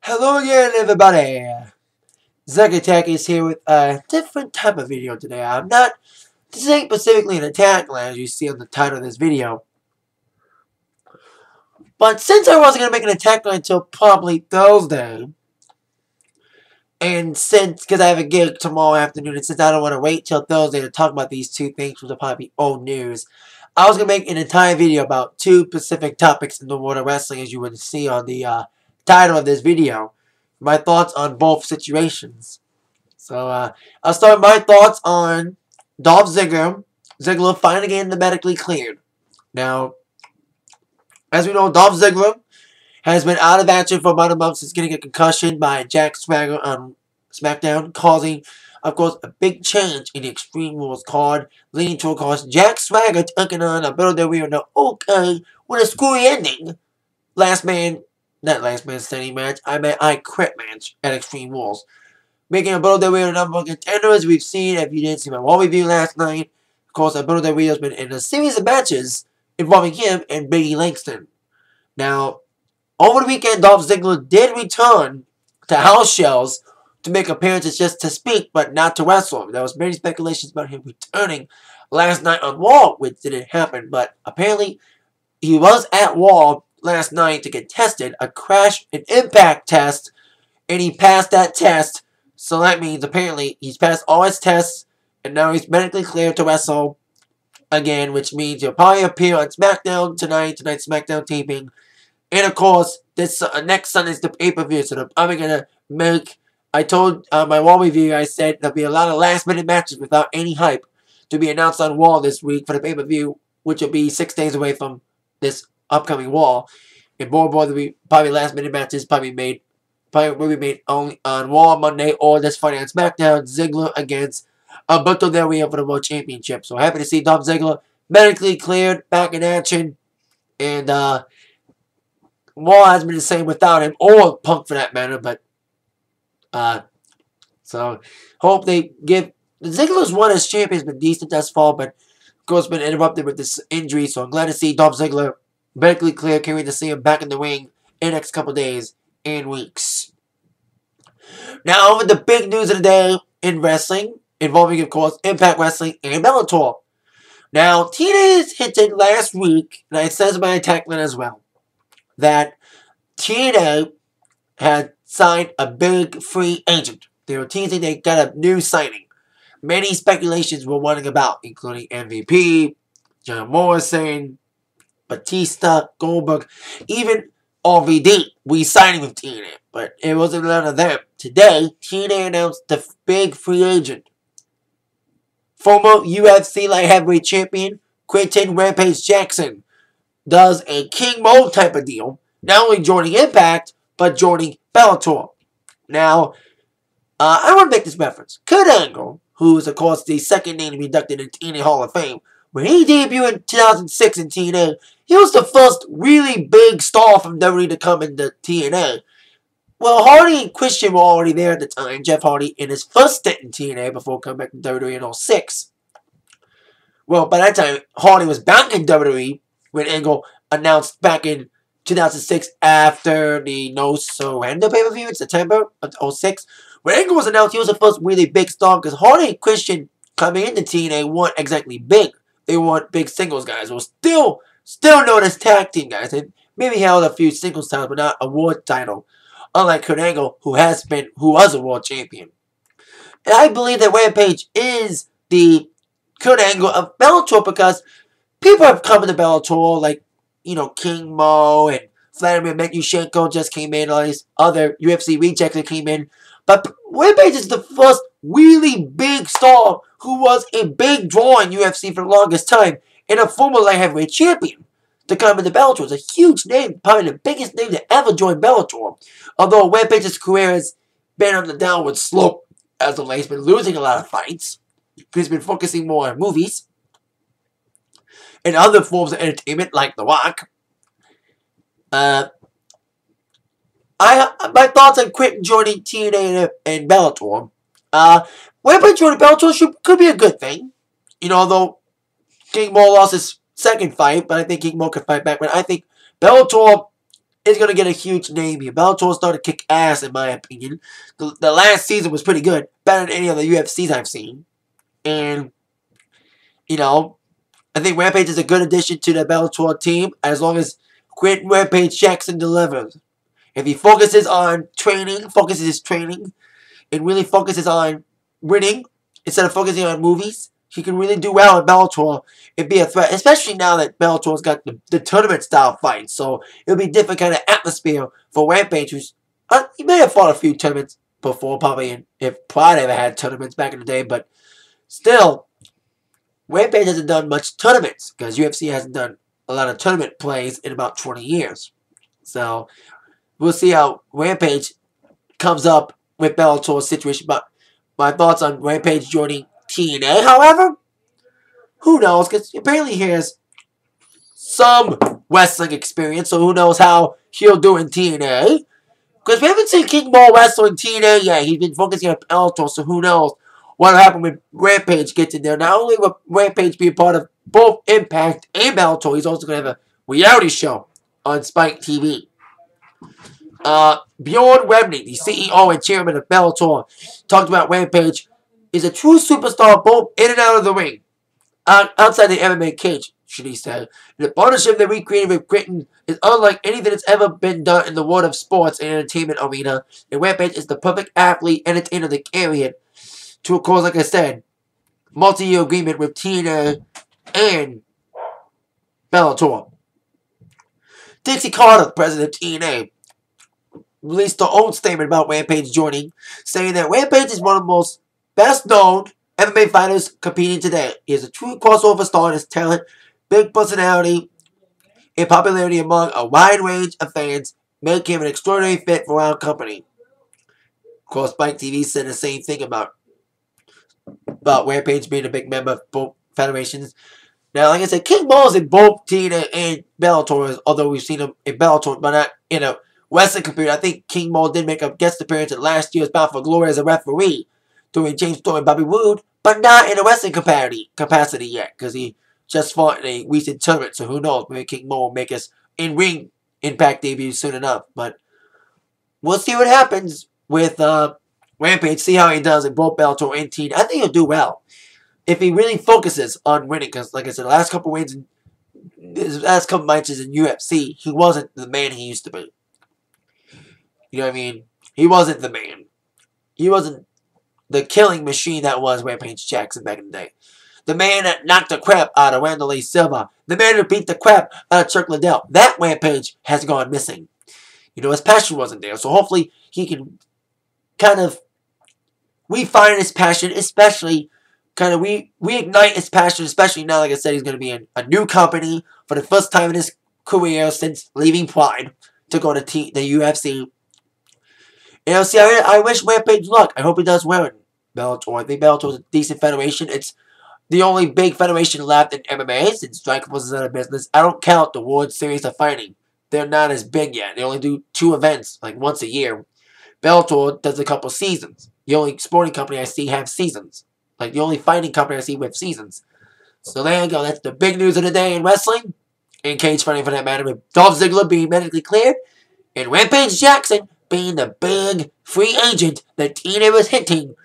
Hello again, everybody. Zack Attack is here with a different type of video today. This ain't specifically an attack line, as you see on the title of this video. But since I wasn't going to make an attack line until probably Thursday, and because I have a gig tomorrow afternoon, and since I don't want to wait till Thursday to talk about these two things, which will probably be old news, I was going to make an entire video about two specific topics in the world of wrestling, as you would see on the title of this video. My thoughts on both situations. So, I'll start my thoughts on Dolph Ziggler. Ziggler finally getting the medically cleared. Now, as we know, Dolph Ziggler has been out of action for about a month since getting a concussion by Jack Swagger on SmackDown, causing, of course, a big change in the Extreme Rules card, leading to, of course, Jack Swagger taking on a battle that we are now okay with a screwy ending. Not last man standing match, I Quit match at Extreme Rules. Making a battle that we are number one contender, as we've seen. If you didn't see my wall review last night, of course, a battle that we has been in a series of matches involving him and Biggie Langston. Now, over the weekend, Dolph Ziggler did return to house shows to make appearances just to speak, but not to wrestle. There was many speculations about him returning last night on Raw, which didn't happen, but apparently he was at Raw last night to get tested, an impact test, and he passed that test. So that means apparently he's passed all his tests, and now he's medically cleared to wrestle again, which means he'll probably appear on SmackDown tonight's SmackDown taping. And of course, this next Sunday's the pay-per-view, so they're probably going to make, I told my Raw review, I said there'll be a lot of last-minute matches without any hype to be announced on Raw this week for the pay-per-view, which will be 6 days away from this upcoming Raw. And more will be probably last-minute matches will be made only on Raw Monday or this Friday on SmackDown. Ziggler against Alberto Del Rio for the World Championship. So happy to see Dolph Ziggler medically cleared, back in action. And Raw has been the same without him, or Punk for that matter. But so hope they give Ziggler's run as champion has been decent thus far, but of course been interrupted with this injury. So I'm glad to see Dolph Ziggler medically cleared. Can't wait to see him back in the ring in the next couple days and weeks. Now, over the big news of the day in wrestling, involving, of course, Impact Wrestling and Bellator. Now, TNA hinted last week, and it says in my attack line as well, that TNA had signed a big free agent. They were teasing they got a new signing. Many speculations were running about, including MVP, John Morrison, Batista, Goldberg, even RVD re-signing with TNA, but it wasn't none of them. Today, TNA announced the big free agent. Former UFC light heavyweight champion Quentin Rampage Jackson does a King Mo type of deal, not only joining Impact, but joining Bellator. Now, I want to make this reference. Kurt Angle, who is, of course, the second name to be inducted in TNA Hall of Fame, when he debuted in 2006 in TNA, he was the first really big star from WWE to come into TNA. Well, Hardy and Christian were already there at the time. Jeff Hardy in his first stint in TNA before coming back to WWE in 2006. Well, by that time, Hardy was back in WWE when Angle announced back in 2006 after the No Surrender pay-per-view in September of 2006. When Angle was announced, he was the first really big star because Hardy and Christian coming into TNA weren't exactly big. They weren't big singles guys. They were still known as tag team guys. They maybe held a few singles titles, but not a world title. Unlike Kurt Angle, who was a world champion. And I believe that Rampage is the Kurt Angle of Bellator because people have come into Bellator, like, you know, King Mo and Vladimir Medyushenko just came in, all these other UFC rejects that came in. But Rampage is the first really big star who was a big draw in UFC for the longest time and a former light heavyweight champion to come into Bellator. It's a huge name, probably the biggest name to ever join Bellator. Although Rampage's career has been on the downward slope as of late. He's been losing a lot of fights. He's been focusing more on movies and other forms of entertainment like The Rock. My thoughts on Quentin joining TNA and Bellator. Rampage joining Bellator could be a good thing. You know, although King Mo lost his second fight, but I think King Mo could fight back. But I think Bellator is going to get a huge name here. Bellator started to kick ass, in my opinion. The last season was pretty good. Better than any other UFCs I've seen. And, you know, I think Rampage is a good addition to the Bellator team as long as Rampage Jackson delivers. If he focuses on training, and really focuses on winning instead of focusing on movies, he can really do well in Bellator and be a threat, especially now that Bellator's got the tournament-style fights. So it'll be a different kind of atmosphere for Rampage, who's he may have fought a few tournaments before, probably if Pride ever had tournaments back in the day, but still, Rampage hasn't done much tournaments because UFC hasn't done a lot of tournament plays in about 20 years. So we'll see how Rampage comes up with Bellator's situation. But my thoughts on Rampage joining TNA, however, who knows? Because apparently he has some wrestling experience, so who knows how he'll do in TNA. Because we haven't seen King Ball wrestle in TNA yet. He's been focusing on Bellator, so who knows what will happen when Rampage gets in there. Not only will Rampage be a part of both Impact and Bellator, he's also going to have a reality show on Spike TV. Bjorn Webney, the CEO and chairman of Bellator, talked about Rampage is a true superstar both in and out of the ring. Outside the MMA cage, should he say. The partnership that we created with Gritton is unlike anything that's ever been done in the world of sports and entertainment arena. And Rampage is the perfect athlete, entertainer to carry it to, of course, like I said, multi-year agreement with TNA and Bellator. Dixie Carter, president of TNA, released her own statement about Rampage joining, saying that Rampage is one of the most best-known MMA fighters competing today. He is a true crossover star in his talent, big personality, and popularity among a wide range of fans, make him an extraordinary fit for our company. Of course, Spike TV said the same thing about Rampage being a big member of both federations. Now, like I said, King Ball is in both TNA and Bellator, although we've seen him in Bellator, but not in a wrestling computer. I think King Ball did make a guest appearance at last year's Bound for Glory as a referee doing James Storm and Bobby Roode, but not in a wrestling capacity yet, because he just fought in a recent tournament, so who knows, maybe King Ball will make us in-ring Impact debut soon enough, but we'll see what happens with Rampage, see how he does in both Bellator and TNA. I think he'll do well if he really focuses on winning, because like I said, the last couple wins, his last couple matches in UFC, he wasn't the man he used to be. You know what I mean? He wasn't the man. He wasn't the killing machine that was Rampage Jackson back in the day. The man that knocked the crap out of Randall A. Silva. The man who beat the crap out of Chuck Liddell. That Rampage has gone missing. You know, his passion wasn't there. So hopefully he can kind of refine his passion, especially kind of reignite his passion, especially now, like I said, he's going to be in a new company for the first time in his career since leaving Pride to go to the UFC. You know, see, I wish Rampage luck. I hope he does well in Bellator. I think Bellator is a decent federation. It's the only big federation left in MMA since Strikeforce is out of business. I don't count the World Series of Fighting. They're not as big yet. They only do 2 events, like once a year. Bellator does a couple seasons. The only sporting company I see have seasons. Like the only fighting company I see with seasons. So there you go. That's the big news of the day in wrestling. And cage fighting for that matter. With Dolph Ziggler being medically cleared. And Rampage Jackson being the big free agent that TNA was hinting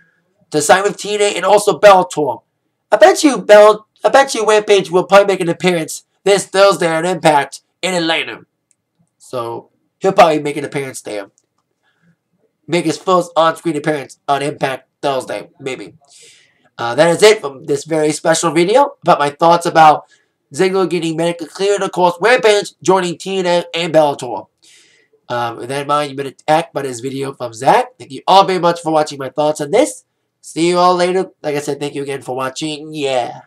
to sign with TNA and also Bellator. I bet you Rampage will probably make an appearance this Thursday on Impact in Atlanta. So he'll probably make an appearance there. Make his first on-screen appearance on Impact Thursday, maybe. That is it from this very special video about my thoughts about Ziggler getting medically cleared, and of course Rampage joining TNA and Bellator. With that in mind, you've been attacked by this video from Zach. Thank you all very much for watching my thoughts on this. See you all later. Like I said, thank you again for watching. Yeah.